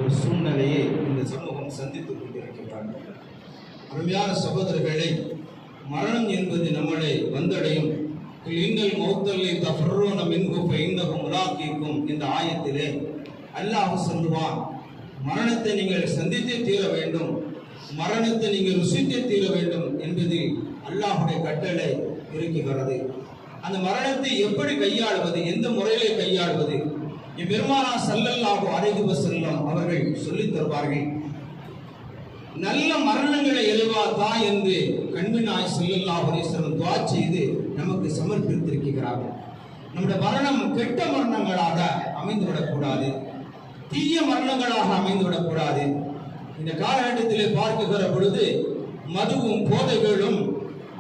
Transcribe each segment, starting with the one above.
ஒரு சூழ்நிலையை இந்த சமூகம் சந்தித்துக் கொண்டிருக்கிறார்கள். அருமையான சகோதரர்களை, மரணம் என்பது நம்மளை வந்தடையும். இன்னல் மௌத்தல்லை தஃபர்ரூன மின்ஹு ஃபஇன்னஹு முலாக்கீக்கும் இந்த ஆயத்திலே அல்லாஹ் சொல்லுவான், மரணத்தை நீங்கள் சந்தித்தே தீர வேண்டும், மரணத்தை நீங்கள் ருசித்தே தீர வேண்டும் என்பது அல்லாஹுடைய கட்டளை இருக்கிறது. அந்த மரணத்தை எப்படி கையாளுவது, எந்த முறையிலே கையாளுவது, பெருமானார் ஸல்லல்லாஹு அலைஹி வஸல்லம் அவர்கள் சொல்லித் தருவார்கள். நல்ல மரணங்களை எழுவாதா என்று கண்மணி ஸல்லல்லாஹு அலைஹி வஸல்லம் துஆ செய்து நமக்கு சமர்ப்பித்திருக்கிறார்கள். நம்முடைய மரணம் கெட்ட மரணங்களாக அமைந்துவிடக்கூடாது, தீய மரணங்களாக அமைந்துவிடக்கூடாது. இந்த காலகட்டத்திலே பார்க்குகிற பொழுது மதுவும் போதைகளும்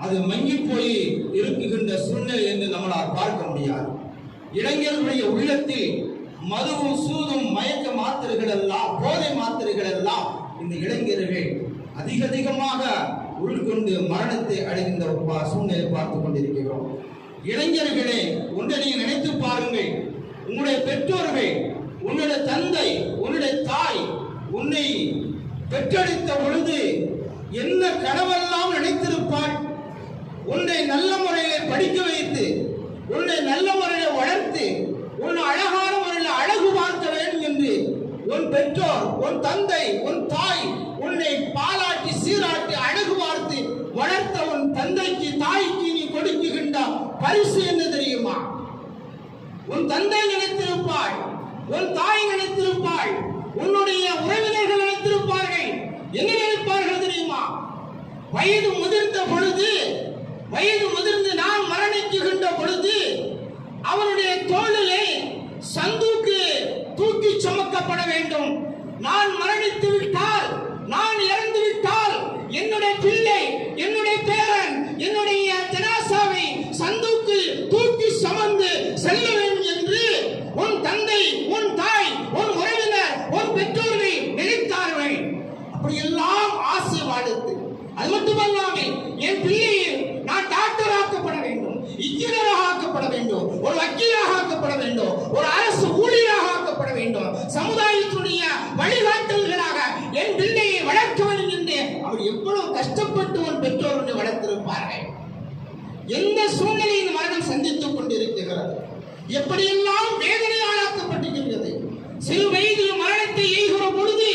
அது மங்கி போய் இருக்குகின்ற சூழ்நிலை என்று நம்மளால் பார்க்க முடியாது. இளைஞர்களுடைய உள்ளத்தில் மதுவும் சூதும் மயக்க மாத்திரைகள் எல்லாம், போதை மாத்திரைகள் எல்லாம் இந்த இளைஞர்கள் அதிகமாக உள்கொண்டு மரணத்தை அடைகின்ற சூழ்நிலை பார்த்து கொண்டிருக்கிறோம். இளைஞர்களே, ஒன்றை நீங்கள் நினைத்து பாருங்கள். உங்களுடைய பெற்றோர்கள், உன்னுடைய தந்தை, உன்னுடைய தாய் உன்னை பெற்றெடுத்த பொழுது என்ன கனவெல்லாம் நினைத்திருப்பாள். உன்னை நல்ல முறையில் படிக்க வைத்து, உன்னை நல்ல முறையில் வளர்த்து, உன்னை அழகான முறையில் அழகு பார்க்க வேண்டும் என்று உன் பெற்றோர், உன் தந்தை, உன் தாய் உன்னை பாலாட்டி சீராட்டி அழகு பார்த்து வளர்த்த உன் தந்தைக்கு தாய்க்கு நீ கொடுக்குகின்ற பரிசு என்ன தெரியுமா? உன் தந்தை நினைத்திருப்பாள், உன் தாய் நினைத்திருப்பாள், உன்னுடைய உறவினர்கள் நினைத்திருப்பார்கள். என்ன நினைப்பார்கள் தெரியுமா? வயது முதிர்ந்த பொழுது, வயது முதிர்ந்து நான் மரணிக்குகின்ற பொழுது அவனுடைய தோளிலே சந்தூக்கு தூக்கி சுமக்கப்பட வேண்டும். நான் மரணித்து விட்டால், நான் இறந்து விட்டால் என்னுடைய பிள்ளை, என்னுடைய பேரன் என்னுடைய ஜனாசாவை சந்தூக்கு தூக்கி சுமந்து செல்ல வேண்டும் என்று உன் தந்தை, உன் தாய், உன் உறவினர், உன் பெற்றோர்கள் நினைத்தார்கள். அப்படியெல்லாம் ஆசை வாழ்த்து. அது மட்டுமல்லாமல் என் பிள்ளையை நான் டாக்டர் ஆக்கப்பட வேண்டும், இன்ஜினியராக ஆக்கப்பட வேண்டும், ஒரு வக்கீலாக ஆக்கப்பட வேண்டும், ஒரு அரசு ஊழியராக ஆக்கப்பட வேண்டும், சமுதாயத்துடைய வழிகாட்டல்களாக என் பிள்ளையை வளர்க்க வேண்டும் என்று அவர் எவ்வளவு கஷ்டப்பட்டு உன் பெற்றோர்கள் வளர்த்திருப்பார்கள். எந்த சூழ்நிலையில் மரணம் சந்தித்துக் கொண்டிருக்கிறது, எப்படியெல்லாம் வேதனை ஆளாக்கப்பட்டிருக்கிறது. சிறு வயதில் மரணத்தை எய்கிற பொழுது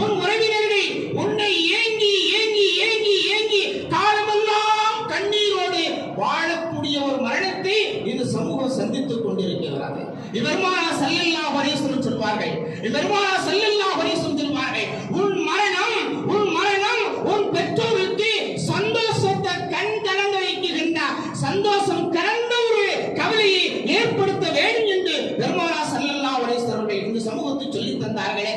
உன் உறவினர்கள் உன்னை ஏங்கி ஏங்கி ஏங்கி ஏங்கி காலமெல்லாம் கண்ணீரோடு வாழக்கூடிய ஒரு மரணத்தை இந்த சமூகம் சந்தித்துக் கொண்டிருக்கிறது. பெருமானார் ஸல்லல்லாஹு அலைஹி வஸல்லம் சொல்வார்கள், பெருமானார் ஸல்லல்லாஹு அலைஹி வஸல்லம் சொல்வார்கள், உன் மரணம், உன் மரணம் உன் பெற்றோருக்கு சந்தோஷத்தை கண் கலங்க வைக்கின்ற, சந்தோஷம் கலந்த ஒரு கவலையை ஏற்படுத்த வேண்டும் என்று பெருமானார் ஸல்லல்லாஹு அலைஹி வஸல்லம் இந்த சமூகத்துக்கு சொல்லி தந்தார்களே.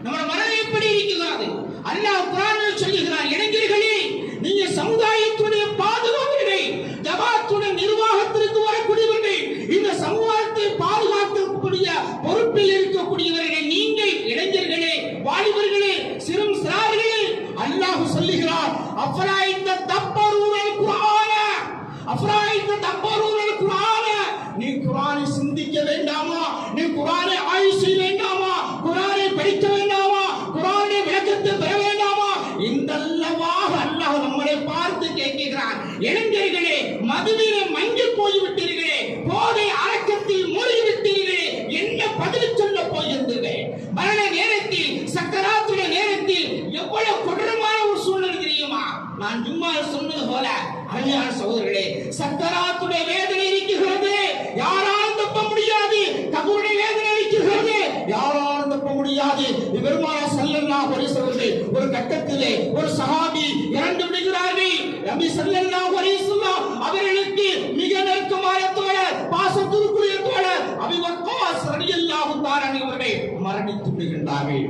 நம்ம மரணம் எப்படி இருக்கிறது? அல்லாஹ் குர்ஆனில் சொல்லுகிறார், இளைஞர்களே, நீங்க சமுதாயத்துடைய பாதுகாவலர்கள், ஜமாத்துடைய நிர்வாகத்திற்கு வரக்கூடியவர்கள், இந்த சமூகத்தை பாதுகாக்கக்கூடிய பொறுப்பில் இருக்கக்கூடியவர்கள் நீங்கள் இளைஞர்களே, வாலிபர்களே, சிறும் சிறார்களே. அல்லாஹ் சொல்லுகிறார், அஃபராயித்த தப்பரூனல் குர்ஆன, அஃபராயித்த தப்பரூனல் குர்ஆன, நீ குர்ஆனை சிந்திக்க வேண்டாமா? நீ குர்ஆனை ஆய்வு செய்ய வேண்டாமா? குர்ஆனை படிக்க வேண்டாமா? குர்ஆனை விளக்கத்தை பெற வேண்டாமா? இந்தல்லவாக அல்லாஹ் நம்மளை பார்த்து கேட்கிறான், இளைஞர்களே, மதுவிலே மங்கி போய்விட்டீர்களே, போதை அரக்கத்தில் மூழ்கி விட்டீர்களே, என்ன பதில் சொல்ல போகின்றீர்களே? மரண நேரத்தில், சக்கராத்துடைய நேரத்தில் எவ்வளவு கொடூரமான ஒரு சூழ்நிலை தெரியுமா? நான் சும்மா சொன்னது போல அருமையான சகோதரர்களே, சக்கராத்துடைய வேதனை இருக்கிறது, யாராலும் தப்ப முடியாது. கபருடைய வேதனை இருக்கிறது, யாராலும் தப்ப முடியாது. பெருமானார் ஸல்லல்லாஹு அலைஹி வஸல்லம் ஒரு கட்டத்திலே ஒரு சஹாபி இறந்து விடுகிறார்கள். நபி ஸல்லல்லாஹு அலைஹி வஸல்லம் அவர்களுக்கு மிக நெருக்கமான தோழர், பாசத்திற்குரிய தோழர் அபூ வக்காஸ் ரலியல்லாஹு தஆலா அவர்கள் மரணித்து விடுகின்றார்கள்.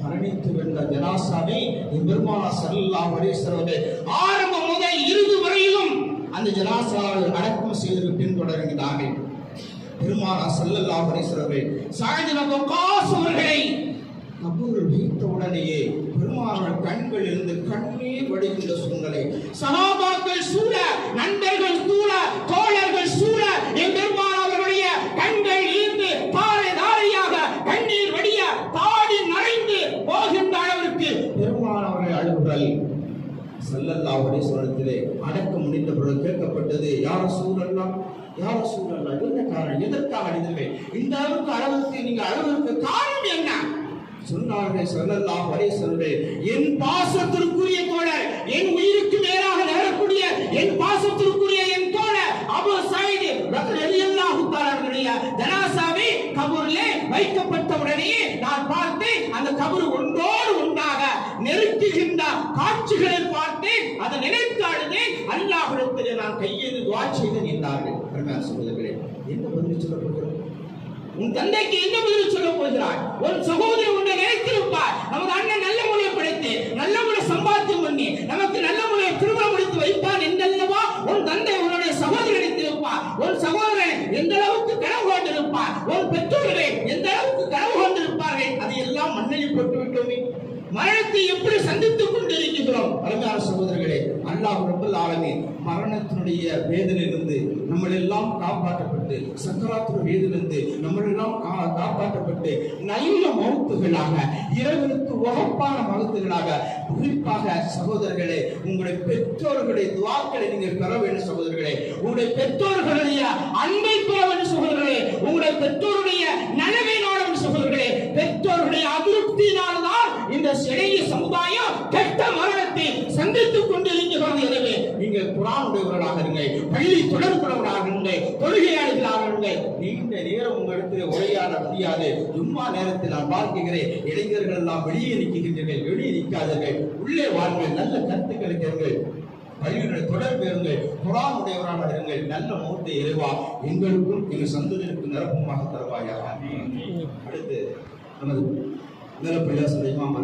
மரணித்து விட்ட ஜனாசாவை பெருமானார் ஸல்லல்லாஹு அலைஹி வஸல்லம் ஆரம்பம் முதல் இறுதி வரையிலும் அந்த ஜனாசாவை அடக்கம் செய்து பின்தொடர்கிறார்கள். பெருமானார் ஸல்லல்லாஹு அலைஹி வஸல்லம் சஅத் இப்னு வக்காஸ் அவர்களை கபூரில் வைத்த உடனேயே பெருமானார் கண்கள் இருந்து கண்ணீர் வடிகின்ற சூழ்நிலை. சஹாபாக்கள் சூழ, நண்பர்கள் சூழ, தோழர்கள் சூழ, என் பெருமானார் அவர்களுடைய கண்கள் இருந்து தாரை தாரையாக கண்ணீர் வடிய, தாடி நரை ஸல்லல்லாஹு அலைஹி வஸல்லம் அடக்கம் முடிந்த பிறகு கேட்கப்பட்டது, யா ரசூலல்லாஹ், யா ரசூலல்லாஹ், என்ன காரணம், எதற்காக அடித்தீர்கள், இந்த அளவுக்கு நீங்க அளவுக்கு காரணம் என்ன சொன்னார்கள். ஸல்லல்லாஹு அலைஹி வஸல்லம், என் பாசத்திற்குரிய தோழர், என் உயிருக்கு மேலாக நேரக்கூடிய என் பாசத்திற்குரிய என் தோழர் அபூ ஸஈத் ரலியல்லாஹு தஆலாவுடைய ஜனாசாவை கபரிலே வைக்கப்பட்ட உடனே நான் பார்த்தேன், அந்த கபர் ஒன்றோடு ஒன்றாக நெருக்குகின்ற காட்சிகளை பார்த்தேன். அதை நினைத்து அழுதேன். அல்லாஹ்விடத்திலே நான் கையெழுந்து துஆ செய்தேன் என்றார்கள். அருமையான சகோதரர்களே, என்ன பதில் சொல்ல போகிறோம்? உன் தந்தைக்கு என்ன பதில் சொல்ல போகிறாய்? ஒரு சகோதரன் உன்னை நினைத்திருப்பார், நமது அண்ணன் நல்ல முறையை படைத்து நல்ல முறை சம்பாத்தியம் பண்ணி நமக்கு நல்ல முறையை திருமணம் முடித்து வைப்பான் என்றல்லவா உன் தந்தை உன்னுடைய சகோதரன் நினைத்திருப்பார். ஒரு சகோதரன் எந்த அளவுக்கு கனவு கொண்டிருப்பார், ஒரு பெற்றோர்களை எந்த அளவுக்கு கனவு கொண்டிருப்பார்கள். அதையெல்லாம் மண்ணில் போட்டு விட்டோமே. மரணத்தை எப்படி சந்தித்துக் கொண்டிருக்கிறோம்? அருமையான சகோதரர்களே, அல்லாஹ் ரப்பல் ஆலமீன் மரணத்தினுடைய வேதனையிலிருந்து நம்மளெல்லாம் காப்பாற்றப்பட்டு, சக்கராத்துடைய வேதனையிலிருந்து நம்மளெல்லாம் காப்பாற்றப்பட்டு நல்ல மௌத்துகளாக, இரவுக்கு வகுப்பான மௌத்துகளாக, குறிப்பாக சகோதரர்களே, உங்களுடைய பெற்றோர்களுடைய துஆக்களை நீங்கள் பெற வேண்டும் சகோதரர்களே. உங்களுடைய பெற்றோர்களுடைய அன்பை பெற வேண்டும் சகோதரர்களே. உங்களுடைய பெற்றோருடைய நலவை நாட வேண்டும் சகோதரர்களே. பெற்றோருடைய அதிருப்தியினால் தான் இந்த சிறிய சமுதாயம் கெட்ட மரணத்தை சந்தித்துக் கொண்டிருக்கிறது. எனவே நீங்கள் குர்ஆனுடையவர்களாக இருங்கள், பள்ளி தொடர்புடையவர்களாக இருங்கள், தொழுகையாளிகளாக இருங்கள். நீண்ட நேரம் உங்களிடத்தில் உரையாட முடியாது. ஜும்மா நேரத்தில் நான் பார்க்கிறேன், இளைஞர்கள் எல்லாம் வெளியே நிற்கின்றீர்கள். வெளியே நிற்காதீர்கள், உள்ளே வாருங்கள், நல்ல கருத்துக்களை கேளுங்கள், பள்ளியுடைய தொடர்பு இருங்கள், குர்ஆனுடையவராக இருங்கள். நல்ல மௌத்தை இறைவா எங்களுக்கும் எங்கள் சந்ததியினருக்கும் நிரப்பமாக தருவாயாக. அடுத்து நமது நிரப்பையா சுலைமான்